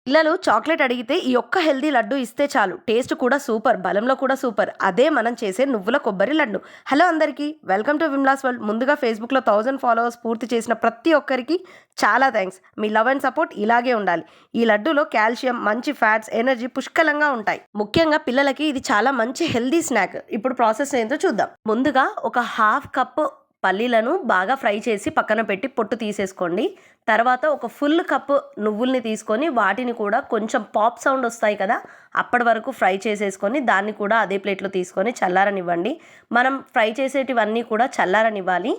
పిల్లలు చాక్లెట్ అడిగితే ఈ ఒక్క హెల్దీ లడ్డు ఇస్తే చాలు. టేస్ట్ కూడా సూపర్, బలంలో కూడా సూపర్. అదే మనం చేసే నువ్వుల కొబ్బరి లడ్డు. హలో అందరికీ, వెల్కమ్ టు విమ్లాస్ వరల్డ్. ముందుగా ఫేస్బుక్లో 1000 ఫాలోవర్స్ పూర్తి చేసిన ప్రతి ఒక్కరికి చాలా thanks. Me love and support ఇలాగే ఉండాలి. ఈ లడ్డూలో కాల్షియం, మంచి ఫ్యాట్స్, ఎనర్జీ పుష్కలంగా ఉంటాయి. ముఖ్యంగా పిల్లలకి ఇది చాలా మంచి హెల్దీ స్నాక్. ఇప్పుడు ప్రాసెస్ ఏంటో చూద్దాం. ముందుగా ఒక హాఫ్ కప్ పల్లీలను బాగా ఫ్రై చేసి పక్కన పెట్టి పొట్టు తీసేసుకోండి. తర్వాత ఒక ఫుల్ కప్పు నువ్వుల్ని తీసుకొని వాటిని కూడా కొంచెం పాప్ సౌండ్ వస్తాయి కదా, అప్పటి వరకు ఫ్రై చేసేసుకొని దాన్ని కూడా అదే ప్లేట్లో తీసుకొని చల్లారనివ్వండి. మనం ఫ్రై చేసేటివన్నీ కూడా చల్లారనివ్వాలి.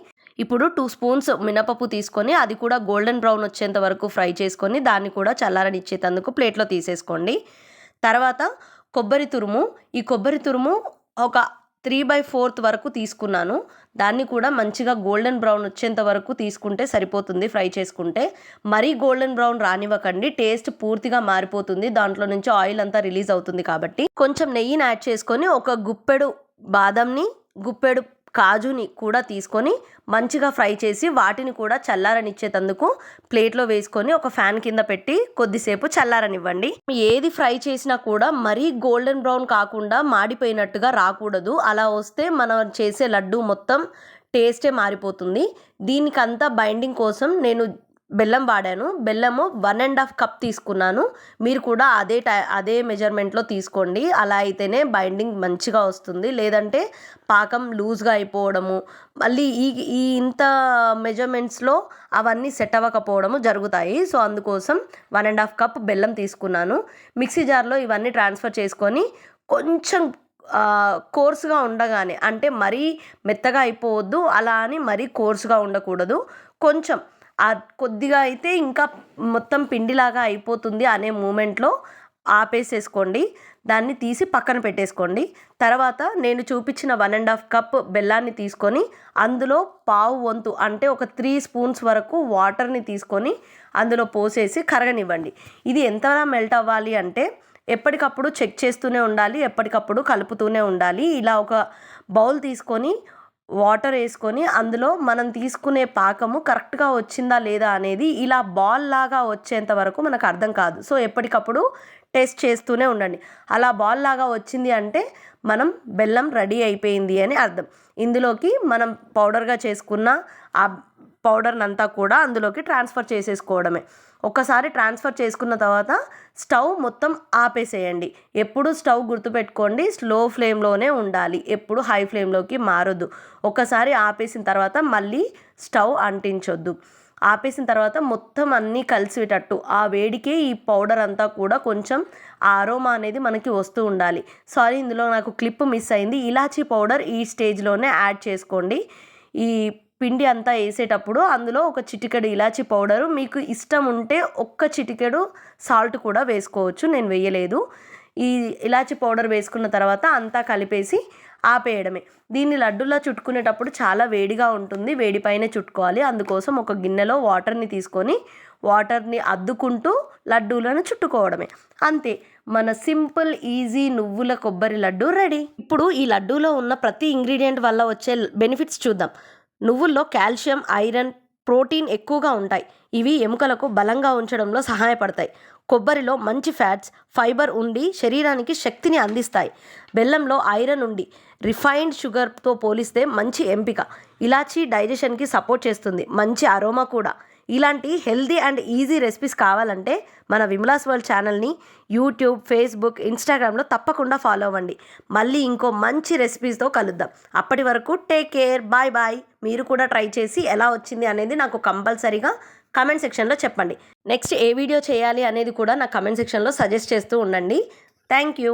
ఇప్పుడు 2 స్పూన్స్ మినపప్పు తీసుకొని అది కూడా గోల్డెన్ బ్రౌన్ వచ్చేంత వరకు ఫ్రై చేసుకొని దాన్ని కూడా చల్లారనిచ్చేందుకు ప్లేట్లో తీసేసుకోండి. తర్వాత కొబ్బరి తురుము, ఈ కొబ్బరి తురుము ఒక 3/4 వరకు తీసుకున్నాను. దాన్ని కూడా మంచిగా గోల్డెన్ బ్రౌన్ వచ్చేంత వరకు తీసుకుంటే సరిపోతుంది ఫ్రై చేసుకుంటే. మరీ గోల్డెన్ బ్రౌన్ రానివ్వకండి, టేస్ట్ పూర్తిగా మారిపోతుంది. దాంట్లో నుంచి ఆయిల్ అంతా రిలీజ్ అవుతుంది కాబట్టి కొంచెం నెయ్యిని యాడ్ చేసుకొని ఒక గుప్పెడు బాదంని, గుప్పెడు కాజుని కూడా తీసుకొని మంచిగా ఫ్రై చేసి వాటిని కూడా చల్లారనిచ్చేటందుకు ప్లేట్లో వేసుకొని ఒక ఫ్యాన్ కింద పెట్టి కొద్దిసేపు చల్లారనివ్వండి. ఏది ఫ్రై చేసినా కూడా మరీ గోల్డెన్ బ్రౌన్ కాకుండా మాడిపోయినట్టుగా రాకూడదు. అలా వస్తే మనం చేసే లడ్డు మొత్తం టేస్టే మారిపోతుంది. దీనికంతా బైండింగ్ కోసం నేను బెల్లం వాడాను. బెల్లము 1.5 కప్ తీసుకున్నాను. మీరు కూడా అదే మెజర్మెంట్లో తీసుకోండి. అలా అయితేనే బైండింగ్ మంచిగా వస్తుంది. లేదంటే పాకం లూజ్గా అయిపోవడము, మళ్ళీ ఈ ఇంత మెజర్మెంట్స్లో అవన్నీ సెట్ అవ్వకపోవడము జరుగుతాయి. సో అందుకోసం 1.5 కప్ బెల్లం తీసుకున్నాను. మిక్సీ జార్లో ఇవన్నీ ట్రాన్స్ఫర్ చేసుకొని కొంచెం కోర్సుగా ఉండగానే, అంటే మరీ మెత్తగా అయిపోవద్దు, అలా అని మరీ కోర్సుగా ఉండకూడదు. కొంచెం కొద్దిగా అయితే ఇంకా మొత్తం పిండిలాగా అయిపోతుంది అనే మూమెంట్లో ఆపేసేసుకోండి. దాన్ని తీసి పక్కన పెట్టేసుకోండి. తర్వాత నేను చూపించిన 1.5 కప్ బెల్లాన్ని తీసుకొని అందులో పావు వంతు అంటే ఒక 3 స్పూన్స్ వరకు వాటర్ని తీసుకొని అందులో పోసేసి కరగనివ్వండి. ఇది ఎంతలా మెల్ట్ అవ్వాలి అంటే ఎప్పటికప్పుడు చెక్ చేస్తూనే ఉండాలి, ఎప్పటికప్పుడు కలుపుతూనే ఉండాలి. ఇలా ఒక బౌల్ తీసుకొని వాటర్ వేసుకొని అందులో మనం తీసుకునే పాకము కరెక్ట్గా వచ్చిందా లేదా అనేది ఇలా బాల్ లాగా వచ్చేంత వరకు మనకు అర్థం కాదు. సో ఎప్పటికప్పుడు టెస్ట్ చేస్తూనే ఉండండి. అలా బాల్ లాగా వచ్చింది అంటే మనం బెల్లం రెడీ అయిపోయింది అని అర్థం. ఇందులోకి మనం పౌడర్గా చేసుకున్న ఆ పౌడర్నంతా కూడా అందులోకి ట్రాన్స్ఫర్ చేసేసుకోవడమే. ఒకసారి ట్రాన్స్ఫర్ చేసుకున్న తర్వాత స్టవ్ మొత్తం ఆపేసేయండి. ఎప్పుడు స్టవ్ గుర్తుపెట్టుకోండి, స్లో ఫ్లేమ్లోనే ఉండాలి, ఎప్పుడు హై ఫ్లేమ్లోకి మారొద్దు. ఒకసారి ఆపేసిన తర్వాత మళ్ళీ స్టవ్ అంటించొద్దు. ఆపేసిన తర్వాత మొత్తం అన్నీ కలిసేటట్టు ఆ వేడికే ఈ పౌడర్ అంతా కూడా కొంచెం ఆరోమా అనేది మనకి వస్తూ ఉండాలి. సారీ, ఇందులో నాకు క్లిప్ మిస్ అయింది. ఇలాచీ పౌడర్ ఈ స్టేజ్లోనే యాడ్ చేసుకోండి. ఈ పిండి అంతా వేసేటప్పుడు అందులో ఒక చిటికెడు ఇలాచీ పౌడరు, మీకు ఇష్టం ఉంటే ఒక్క చిటికెడు సాల్ట్ కూడా వేసుకోవచ్చు. నేను వేయలేదు. ఈ ఇలాచీ పౌడర్ వేసుకున్న తర్వాత అంతా కలిపేసి ఆపేయడమే. దీన్ని లడ్డూలా చుట్టుకునేటప్పుడు చాలా వేడిగా ఉంటుంది, వేడిపైనే చుట్టుకోవాలి. అందుకోసం ఒక గిన్నెలో వాటర్ని తీసుకొని వాటర్ని అద్దుకుంటూ లడ్డూలను చుట్టుకోవడమే. అంతే, మన సింపుల్ ఈజీ నువ్వుల కొబ్బరి లడ్డు రెడీ. ఇప్పుడు ఈ లడ్డూలో ఉన్న ప్రతి ఇంగ్రీడియంట్ వల్ల వచ్చే బెనిఫిట్స్ చూద్దాం. నువ్వుల్లో కాల్షియం, ఐరన్, ప్రోటీన్ ఎక్కువగా ఉంటాయి. ఇవి ఎముకలకు బలంగా ఉంచడంలో సహాయపడతాయి. కొబ్బరిలో మంచి ఫ్యాట్స్, ఫైబర్ ఉండి శరీరానికి శక్తిని అందిస్తాయి. బెల్లంలో ఐరన్ ఉండి రిఫైన్డ్ షుగర్తో పోలిస్తే మంచి ఎంపిక. ఇలాచీ డైజెషన్కి సపోర్ట్ చేస్తుంది, మంచి అరోమా కూడా. ఇలాంటి హెల్దీ అండ్ ఈజీ రెసిపీస్ కావాలంటే మన విమ్లాస్ వరల్డ్ ఛానల్ని యూట్యూబ్, ఫేస్బుక్, ఇన్స్టాగ్రామ్లో తప్పకుండా ఫాలో అవ్వండి. మళ్ళీ ఇంకో మంచి రెసిపీస్తో కలుద్దాం. అప్పటి వరకు టేక్ కేర్, బాయ్ బాయ్. మీరు కూడా ట్రై చేసి ఎలా వచ్చింది అనేది నాకు కంపల్సరీగా కమెంట్ సెక్షన్లో చెప్పండి. నెక్స్ట్ ఏ వీడియో చేయాలి అనేది కూడా నా కమెంట్ సెక్షన్లో సజెస్ట్ చేస్తూ ఉండండి. Thank you.